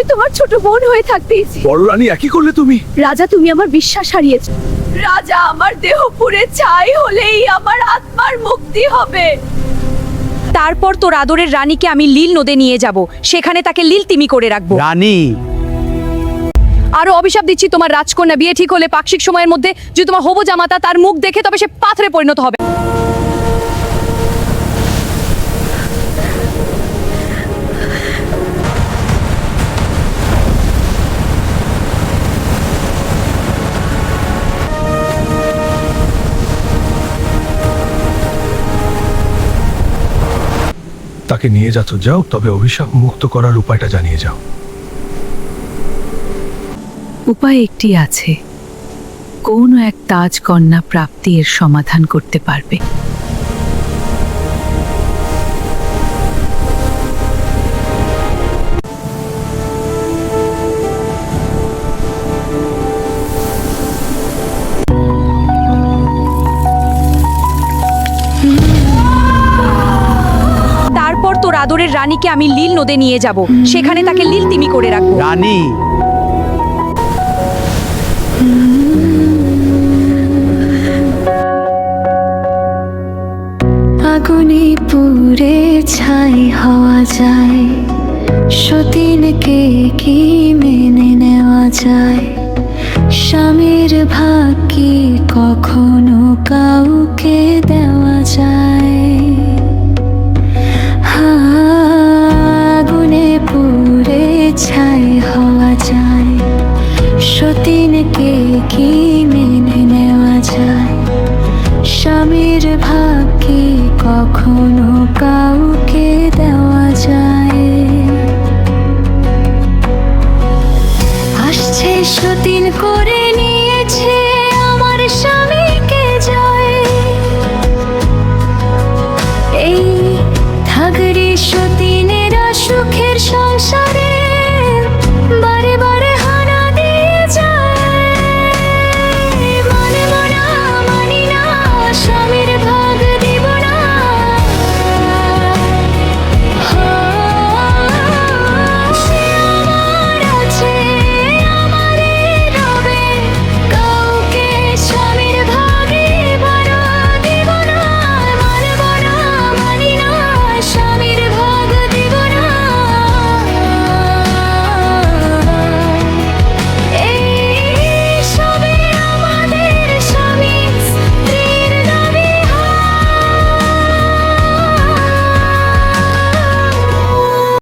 আমি তোমার ছোট বোন হয়ে থাকতে ইচ্ছি। বড় রানী একই করলে তুমি। রাজা, তুমি আমার বিশ্বাস হারিয়েছো। রাজা, আমার দেহ পুড়ে ছাই হলেই আমার আত্মার মুক্তি হবে। তারপর তোর আদরের রানীকে আমি লীল নদে নিয়ে যাব, সেখানে তাকে লীল তিমি করে রাখবো। রানী, আরো অভিশাপ দিচ্ছি, তোমার রাজকন্যা বিয়ে ঠিক হলে পাক্ষিক সময়ের মধ্যে যদি তোমার হবু জামাতা তার মুখ দেখে, তবে সে পাথরে পরিণত হবে। তাকে নিয়ে যাচ্ছ, যাও, তবে অভিশাপ মুক্ত করার উপায়টা জানিয়ে যাও। উপায় একটি আছে। কোন এক তাজকন্যা প্রাপ্তি এর সমাধান করতে পারবে। তারপর তোর আদরের রানীকে আমি লীল নদে নিয়ে যাব, সেখানে তাকে লীল তিমি করে রাখবো। রানী, আগুনে পুড়ে ছাই হওয়া যায়, সতীনকে কি মেনে নেওয়া যায়? স্বামীর ভাগ কি কখনো কাউকে দেওয়া যায়? আগুনে পুড়ে ছাই হওয়া যায়, সতীনকে কি মেনে নেওয়া যায়? স্বামীর ভাগ কি কখনো কাউকে দেওয়া যায়? আসছে সতীন করে